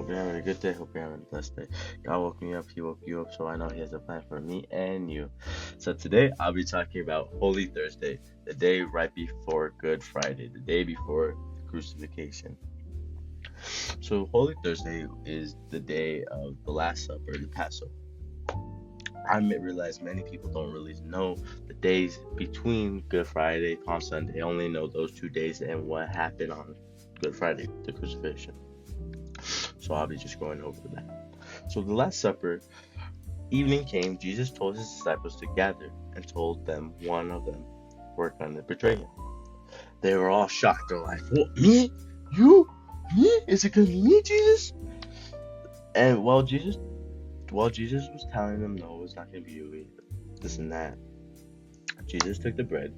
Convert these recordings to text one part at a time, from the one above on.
Hope you're having a good day. Hope you're having a blessed day. God woke me up. He woke you up, so I know He has a plan for me and you. So today I'll be talking about Holy Thursday, the day right before Good Friday, the day before the crucifixion. So Holy Thursday is the day of the Last Supper, the Passover. I realize many people don't really know the days between Good Friday, Palm Sunday. They only know those 2 days and what happened on Good Friday, the crucifixion. So I'll be just going over that. So the Last Supper, evening came, Jesus told his disciples to gather and told them one of them were going to betray him. They were all shocked. They're like, what, me? You? Me? Is it going to be me, Jesus? And while Jesus was telling them, no, it's not going to be you, this and that, Jesus took the bread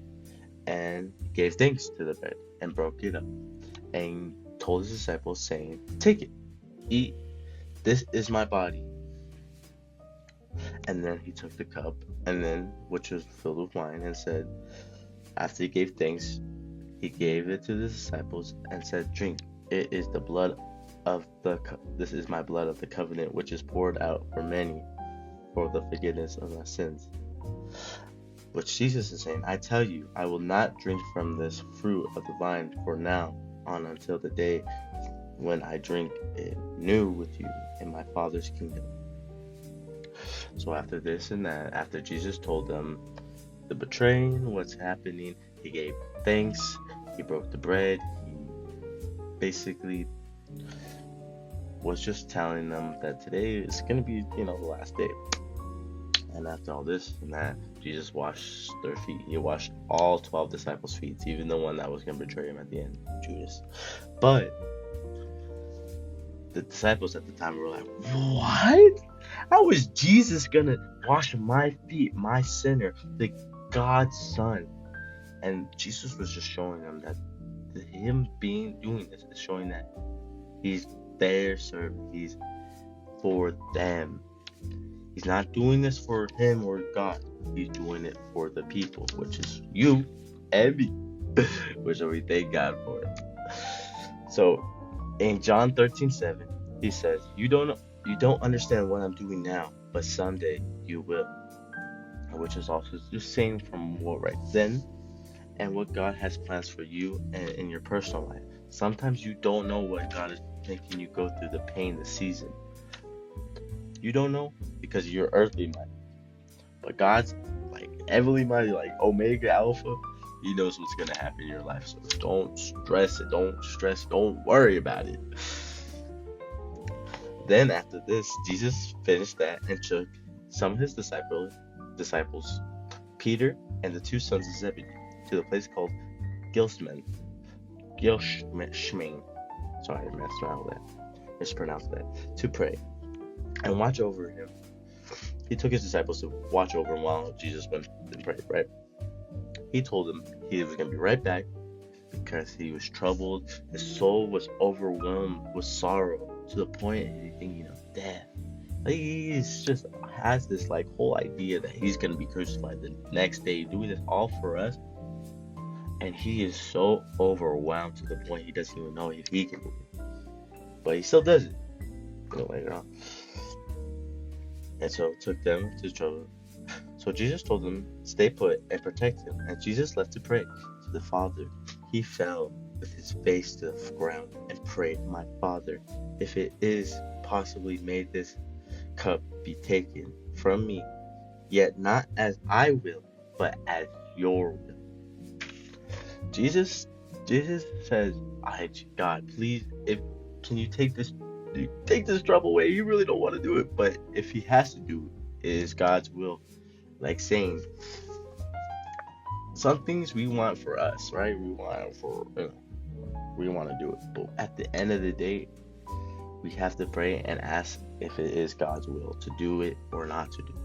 and gave thanks to the bread and broke it up and told his disciples, saying, take it, eat, this is my body. And then he took the cup, and then which was filled with wine, and said, after he gave thanks, he gave it to the disciples and said, drink, it is the blood of this is my blood of the covenant, which is poured out for many for the forgiveness of our sins. Which Jesus is saying, I tell you, I will not drink from this fruit of the vine for now on until the day when I drink it new with you in my Father's kingdom. So after this and that, after Jesus told them the betraying, what's happening, he gave thanks, he broke the bread, he basically was just telling them that today is going to be, the last day. And after all this and that, Jesus washed their feet. He washed all 12 disciples' feet, even the one that was going to betray him at the end, Judas. But the disciples at the time were like, what? How is Jesus going to wash my feet, my sinner, the God's son? And Jesus was just showing them that him doing this is showing that he's their servant. He's for them. He's not doing this for him or God. He's doing it for the people, which is you and me, which we thank God for it. So in John 13:7, he says, you don't understand what I'm doing now, but someday you will. Which is also the same from what right then and what God has plans for you and in your personal life. Sometimes you don't know what God is making you go through, the pain, the season. You don't know because you're earthly minded. But God's like heavenly minded, like Omega Alpha. He knows what's going to happen in your life. So don't stress it. Don't worry about it. Then after this, Jesus finished that and took some of his disciples, Peter and the two sons of Zebedee, to the place called Gilshman. Sorry, I mispronounced that. To pray and watch over him. He took his disciples to watch over him while Jesus went and prayed, right? He told them he was going to be right back because he was troubled. His soul was overwhelmed with sorrow to the point of thinking of death. Like, he's just has this whole idea that he's going to be crucified the next day, doing this all for us. And he is so overwhelmed to the point he doesn't even know if he can do it. But he still does it, later on. And so it took them to trouble. So Jesus told them, stay put and protect him. And Jesus left to pray to the Father. He fell with his face to the ground and prayed, my Father, if it is possibly, may this cup be taken from me, yet not as I will, but as your will. Jesus says, God, please, can you take this trouble away? You really don't want to do it, but if he has to do it, it is God's will. Like saying, some things we want for us, right? We want to do it, but at the end of the day, we have to pray and ask if it is God's will to do it or not to do it.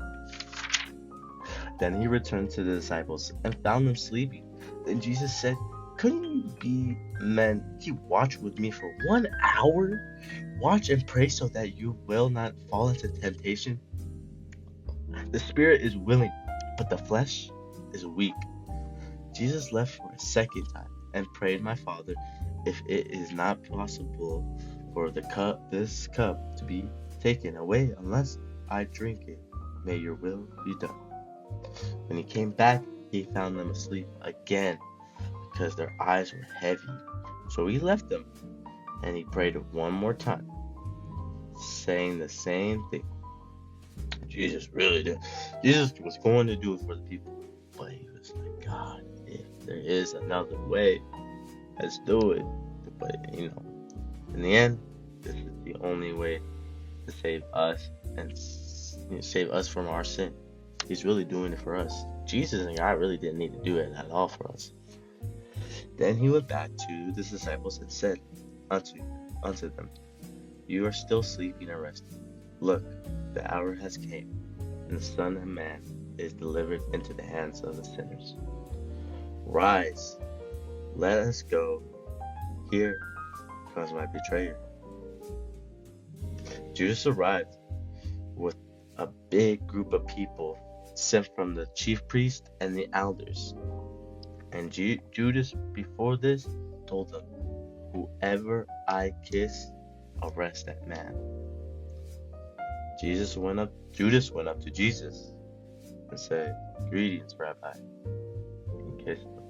Then he returned to the disciples and found them sleeping. Then Jesus said, couldn't you be men? You watch with me for 1 hour? Watch and pray so that you will not fall into temptation. The spirit is willing, but the flesh is weak. Jesus left for a second time and prayed, my Father, if it is not possible for this cup to be taken away unless I drink it. May your will be done. When he came back, he found them asleep again because their eyes were heavy. So he left them and he prayed one more time, saying the same thing. Jesus really did. Jesus was going to do it for the people, but he was like, God, if there is another way, let's do it. But in the end, this is the only way to save us and save us from our sin. He's really doing it for us. Jesus and God really didn't need to do it at all for us. Then he went back to the disciples and said unto them, You are still sleeping and resting. Look, the hour has came, and the Son of Man is delivered into the hands of the sinners. Rise, let us go. Here comes my betrayer. Judas arrived with a big group of people sent from the chief priest and the elders. And Judas, before this, told them, Whoever I kiss, arrest that man. Judas went up to Jesus and said, Greetings, Rabbi, and kissed him.